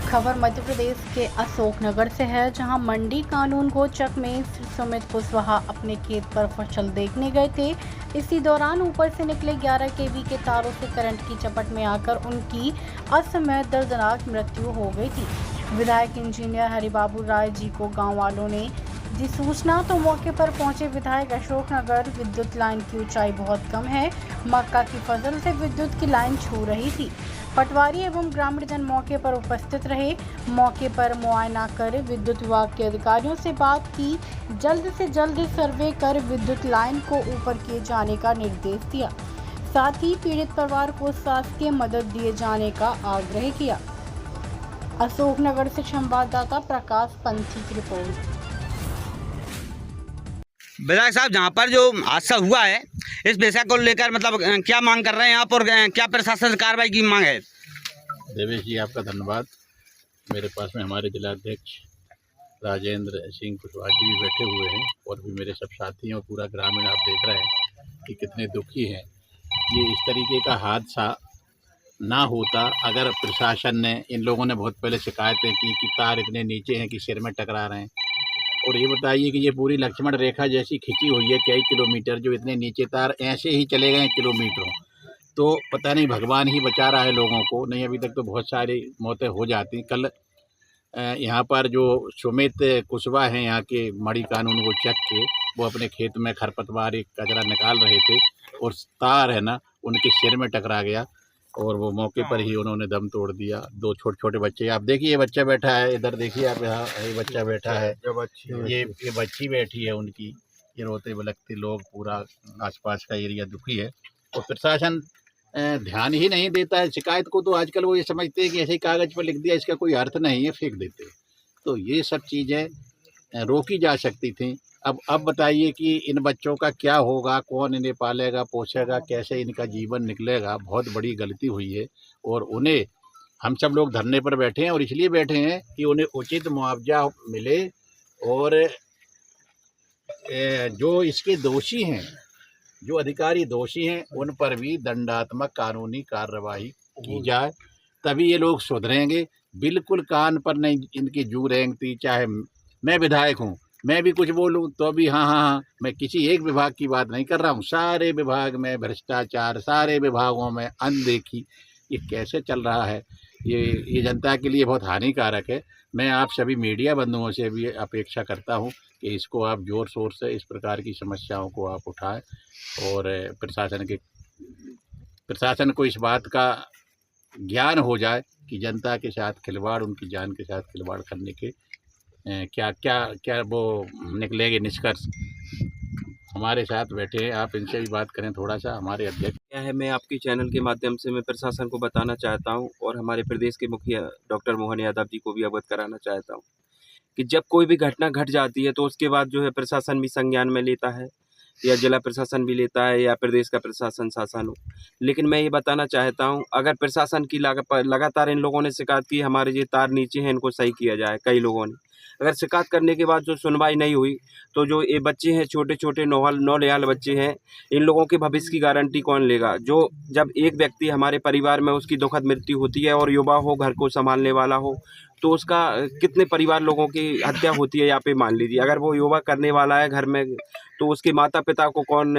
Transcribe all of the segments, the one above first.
खबर मध्य प्रदेश के अशोकनगर से है, जहां मंडी कानून गोचक में सुमित कुशवाहा अपने खेत पर फसल देखने गए थे। इसी दौरान ऊपर से निकले 11 केवी के तारों से करंट की चपेट में आकर उनकी असमय दर्दनाक मृत्यु हो गई थी। विधायक इंजीनियर हरिबाबू राय जी को गांव वालों ने दी सूचना तो मौके पर पहुंचे विधायक। अशोकनगर विद्युत लाइन की ऊंचाई बहुत कम है, मक्का की फसल से विद्युत की लाइन छू रही थी। पटवारी एवं ग्रामीण जन मौके पर उपस्थित रहे। मौके पर मुआयना कर विद्युत विभाग के अधिकारियों से बात की, जल्द से जल्द सर्वे कर विद्युत लाइन को ऊपर किए जाने का निर्देश दिया। साथ ही पीड़ित परिवार को शासकीय मदद दिए जाने का आग्रह किया। अशोकनगर से संवाददाता प्रकाश पंथी की रिपोर्ट। विधायक साहब, जहाँ पर जो हादसा हुआ है इस विषय को लेकर मतलब क्या मांग कर रहे हैं आप और क्या प्रशासन से कार्रवाई की मांग है? देवेश जी, आपका धन्यवाद। मेरे पास में हमारे जिलाध्यक्ष राजेंद्र सिंह कुशवाहा जी भी बैठे हुए हैं और भी मेरे सब साथी और पूरा ग्रामीण आप देख रहे हैं कि कितने दुखी हैं। ये इस तरीके का हादसा ना होता अगर प्रशासन ने, इन लोगों ने बहुत पहले शिकायतें की कि तार इतने नीचे हैं कि सिर में टकरा रहे हैं। और ये बताइए कि ये पूरी लक्ष्मण रेखा जैसी खिंची हुई है कई किलोमीटर, जो इतने नीचे तार ऐसे ही चले गए किलोमीटरों। तो पता नहीं भगवान ही बचा रहा है लोगों को, नहीं अभी तक तो बहुत सारी मौतें हो जाती। कल यहाँ पर जो सुमित कुशवाहा हैं यहाँ के मड़ी कानून को चक के, वो अपने खेत में खरपतवार कचरा निकाल रहे थे और तार है ना उनके सिर में टकरा गया और वो मौके पर ही उन्होंने दम तोड़ दिया। दो छोटे छोटे बच्चे, आप देखिए ये बच्चा बैठा है, इधर देखिए आप, यहाँ ये बच्चा बैठा है, ये बच्ची बैठी है उनकी, ये रोते बिलखते लोग, पूरा आसपास का एरिया दुखी है। और प्रशासन ध्यान ही नहीं देता है। शिकायत को तो आजकल वो ये समझते हैं कि ऐसे ही कागज़ पर लिख दिया, इसका कोई अर्थ नहीं है, फेंक देते हैं। तो ये सब चीज़ें रोकी जा सकती थी। अब बताइए कि इन बच्चों का क्या होगा, कौन इन्हें पालेगा पोसेगा, कैसे इनका जीवन निकलेगा। बहुत बड़ी गलती हुई है और उन्हें, हम सब लोग धरने पर बैठे हैं और इसलिए बैठे हैं कि उन्हें उचित मुआवजा मिले और जो इसके दोषी हैं, जो अधिकारी दोषी हैं, उन पर भी दंडात्मक कानूनी कार्रवाई की जाए, तभी ये लोग सुधरेंगे। बिल्कुल कान पर नहीं इनकी जू रेंगती। चाहे मैं विधायक हूँ, मैं भी कुछ बोलूँ तो भी हाँ, मैं किसी एक विभाग की बात नहीं कर रहा हूँ। सारे विभाग में भ्रष्टाचार, सारे विभागों में अनदेखी, ये कैसे चल रहा है? ये जनता के लिए बहुत हानिकारक है। मैं आप सभी मीडिया बंधुओं से भी अपेक्षा करता हूँ कि इसको आप ज़ोर शोर से इस प्रकार की समस्याओं को आप उठाएं और प्रशासन को इस बात का ज्ञान हो जाए कि जनता के साथ खिलवाड़, उनकी जान के साथ खिलवाड़ करने के क्या वो निकलेंगे निष्कर्ष। हमारे साथ बैठे हैं, आप इनसे भी बात करें थोड़ा सा। हमारे अध्यक्ष क्या है, मैं आपके चैनल के माध्यम से मैं प्रशासन को बताना चाहता हूं और हमारे प्रदेश के मुखिया डॉक्टर मोहन यादव जी को भी अवगत कराना चाहता हूं कि जब कोई भी घटना घट जाती है तो उसके बाद जो है प्रशासन भी संज्ञान में लेता है, या जिला प्रशासन भी लेता है, या प्रदेश का प्रशासन शासन हो। लेकिन मैं ये बताना चाहता हूं, अगर प्रशासन की लगातार इन लोगों ने शिकायत की हमारे ये तार नीचे हैं, इनको सही किया जाए। कई लोगों ने अगर शिकायत करने के बाद जो सुनवाई नहीं हुई तो जो ये बच्चे हैं, छोटे छोटे नौलियाल बच्चे हैं, इन लोगों के भविष्य की गारंटी कौन लेगा? जो जब एक व्यक्ति हमारे परिवार में उसकी दुखद मृत्यु होती है और युवा हो, घर को संभालने वाला हो, तो उसका कितने परिवार लोगों की हत्या होती है यहाँ पे। मान लीजिए अगर वो युवा करने वाला है घर में, तो उसके माता पिता को कौन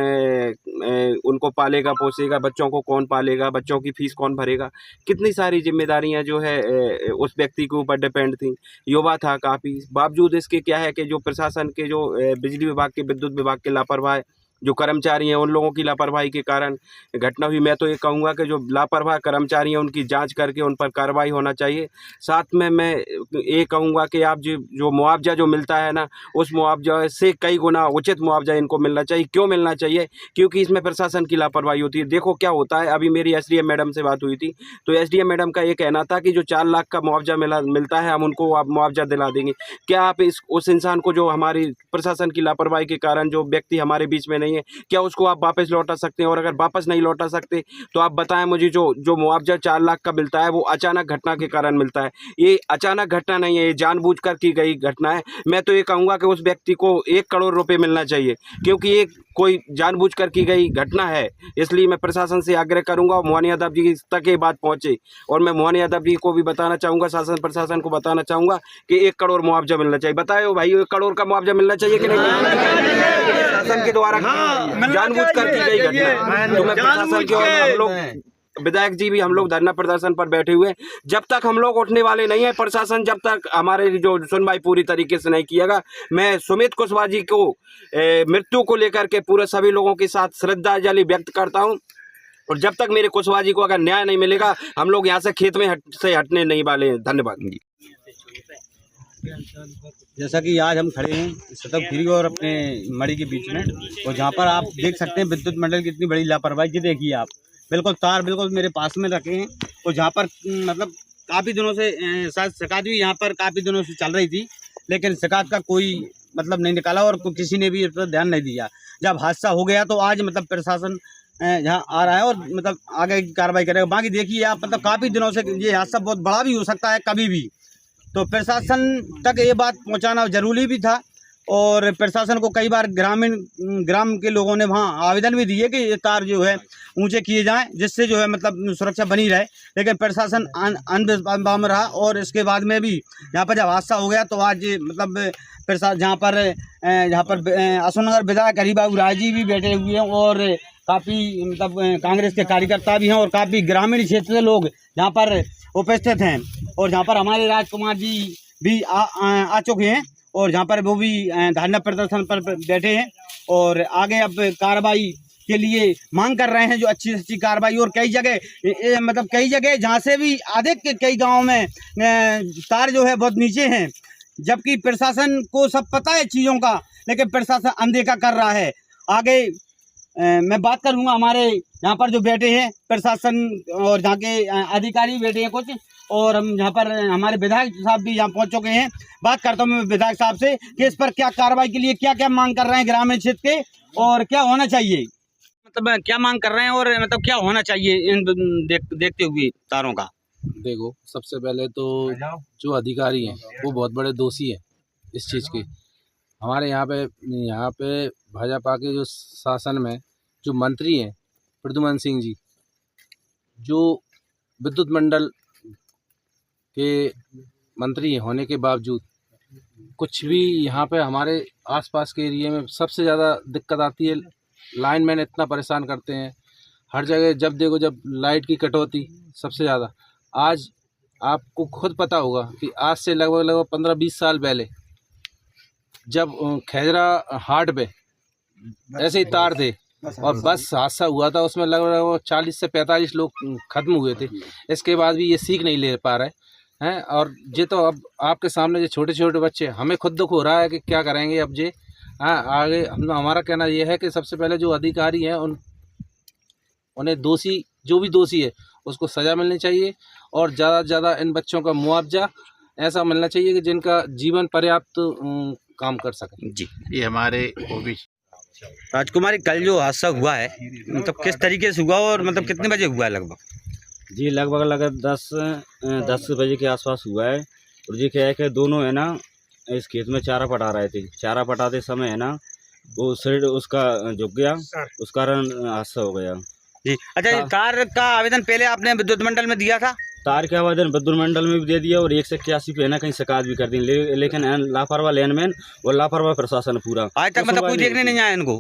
उनको पालेगा पोसेगा, बच्चों को कौन पालेगा, बच्चों की फीस कौन भरेगा? कितनी सारी जिम्मेदारियां जो है उस व्यक्ति के ऊपर डिपेंड थी। युवा था काफ़ी, बावजूद इसके क्या है कि जो प्रशासन के, जो बिजली विभाग के, विद्युत विभाग के लापरवाह जो कर्मचारी हैं, उन लोगों की लापरवाही के कारण घटना हुई। मैं तो ये कहूँगा कि जो लापरवाह कर्मचारी हैं उनकी जांच करके उन पर कार्रवाई होना चाहिए। साथ में मैं ये कहूँगा कि आप जो मुआवजा जो मिलता है ना, उस मुआवजा से कई गुना उचित मुआवजा इनको मिलना चाहिए। क्यों मिलना चाहिए? क्योंकि इसमें प्रशासन की लापरवाही होती है। देखो क्या होता है, अभी मेरी एसडीएम मैडम से बात हुई थी, तो एसडीएम मैडम का ये कहना था कि जो 4 लाख का मुआवजा मिलता है, हम उनको आप मुआवजा दिला देंगे। क्या आप उस इंसान को, जो हमारी प्रशासन की लापरवाही के कारण जो व्यक्ति हमारे बीच में नहीं है, क्या उसको आप वापस लौटा सकते हैं? और अगर वापस नहीं लौटा सकते तो आप बताएं मुझे, जो मुआवजा 4 लाख का मिलता है वो अचानक घटना के कारण मिलता है। ये अचानक घटना नहीं है, ये जानबूझकर की गई घटना है। मैं तो ये कहूँगा कि उस व्यक्ति को 1 करोड़ रुपए मिलना चाहिए, क्योंकि एक कोई जानबूझकर की गई घटना है। इसलिए मैं प्रशासन से आग्रह करूंगा मोहन यादव जी तक ये बात पहुंचे, और मैं मोहन यादव जी को भी बताना चाहूँगा, शासन प्रशासन को बताना चाहूँगा कि 1 करोड़ मुआवजा मिलना चाहिए। बताओ भाई, 1 करोड़ का मुआवजा मिलना चाहिए कि नहीं? प्रशासन के द्वारा जानबूझकर की गई घटना, तो मैं प्रशासन की, और हम लोग विधायक जी भी हम लोग धरना प्रदर्शन पर बैठे हुए हैं। जब तक हम लोग उठने वाले नहीं है, प्रशासन जब तक हमारे जो सुनवाई पूरी तरीके से नहीं किएगा, मैं सुमित कुशवाहा जी को मृत्यु को लेकर के पूरे सभी लोगों के साथ श्रद्धांजलि व्यक्त करता हूं, और जब तक मेरे कुशवाहा जी को अगर न्याय नहीं मिलेगा, हम लोग यहाँ से खेत में से हटने नहीं वाले हैं। धन्यवाद। जैसा कि आज हम खड़े हैं सतबखीरी और अपने मड़ी के बीच में, और जहाँ पर आप देख सकते हैं विद्युत मंडल की इतनी बड़ी लापरवाही। जी देखिए आप, बिल्कुल तार बिल्कुल मेरे पास में रखे हैं, और जहाँ पर मतलब काफ़ी दिनों से शायद शिकायत भी यहाँ पर काफ़ी दिनों से चल रही थी, लेकिन शिकायत का कोई मतलब नहीं निकाला, और किसी ने भी इस पर ध्यान नहीं दिया। जब हादसा हो गया तो आज मतलब प्रशासन यहाँ आ रहा है और मतलब आगे की कार्रवाई करेगा। बाकी देखिए आप, मतलब काफ़ी दिनों से ये हादसा बहुत बड़ा भी हो सकता है कभी भी, तो प्रशासन तक ये बात पहुँचाना जरूरी भी था। और प्रशासन को कई बार ग्राम के लोगों ने वहाँ आवेदन भी दिए कि ये तार जो है ऊंचे किए जाएं, जिससे जो है मतलब सुरक्षा बनी रहे, लेकिन प्रशासन अंधविश्वास में रहा। और इसके बाद में भी यहाँ पर जब हादसा हो गया तो आज मतलब प्रशासन यहाँ पर अशोकनगर विधायक हरिबाबू राय जी भी बैठे हुए हैं, और काफ़ी मतलब कांग्रेस के कार्यकर्ता भी हैं, और काफ़ी ग्रामीण क्षेत्र से लोग यहाँ पर उपस्थित हैं। और जहाँ पर हमारे राजकुमार जी भी आ चुके हैं, और जहाँ पर वो भी धरना प्रदर्शन पर बैठे हैं, और आगे अब कार्रवाई के लिए मांग कर रहे हैं, जो अच्छी से अच्छी कार्रवाई। और कई जगह मतलब कई जगह जहाँ से भी आधे के कई गाँव में तार जो है बहुत नीचे हैं, जबकि प्रशासन को सब पता है चीज़ों का, लेकिन प्रशासन अनदेखा कर रहा है। आगे मैं बात करूँगा हमारे यहाँ पर जो बैठे हैं प्रशासन और जहाँ के अधिकारी बैठे हैं कुछ, और हम यहाँ पर हमारे विधायक साहब भी यहाँ पहुँच चुके हैं। बात करता हूँ मैं विधायक साहब से कि इस पर क्या कार्रवाई के लिए क्या क्या मांग कर रहे हैं ग्रामीण क्षेत्र के, और क्या होना चाहिए, मतलब क्या मांग कर रहे हैं, और मतलब क्या होना चाहिए इन देखते हुए तारों का? देखो, सबसे पहले तो जो अधिकारी हैं वो बहुत बड़े दोषी हैं इस चीज़ के। हमारे यहाँ पे भाजपा के जो शासन में जो मंत्री हैं प्रद्युमन सिंह जी, जो विद्युत मंडल के मंत्री होने के बावजूद कुछ भी यहाँ पे हमारे आसपास के एरिया में सबसे ज़्यादा दिक्कत आती है। लाइनमैन इतना परेशान करते हैं हर जगह, जब देखो जब लाइट की कटौती सबसे ज़्यादा। आज आपको खुद पता होगा कि आज से लगभग 15-20 साल पहले जब खेजरा हाट पे ऐसे ही तार थे और बस हादसा हुआ था, उसमें लगभग 40 से 45 लोग ख़त्म हुए थे। इसके बाद भी ये सीख नहीं ले पा रहे हैं, और ये तो अब आपके सामने जो छोटे छोटे बच्चे, हमें खुद दुख हो रहा है कि क्या करेंगे अब ये। आगे हमारा कहना ये है कि सबसे पहले जो अधिकारी हैं उन्हें दोषी, जो भी दोषी है उसको सज़ा मिलनी चाहिए, और ज़्यादा से ज़्यादा इन बच्चों का मुआवजा ऐसा मिलना चाहिए कि जिनका जीवन पर्याप्त काम कर सकें। जी, ये हमारे राजकुमारी, कल जो हादसा हुआ है मतलब किस तरीके से हुआ, और मतलब कितने बजे हुआ है लगभग? जी लगभग 10 बजे के आसपास हुआ है। और जी क्या है कि दोनों है ना इस खेत में चारा पटा रहे थे, चारा पटाते समय है ना वो शरीर उसका झुक गया, उस कारण हादसा हो गया। जी अच्छा, ये तार का आवेदन पहले आपने विद्युत मंडल में दिया था? तार के आवेदन विद्युत मंडल में भी दे दिया, और 181 पे है ना कहीं शिकायत भी कर दी, लेकिन लापरवाह लैंडमैन और लापरवाह प्रशासन पूरा आज तक मतलब कोई देखने नहीं आया इनको।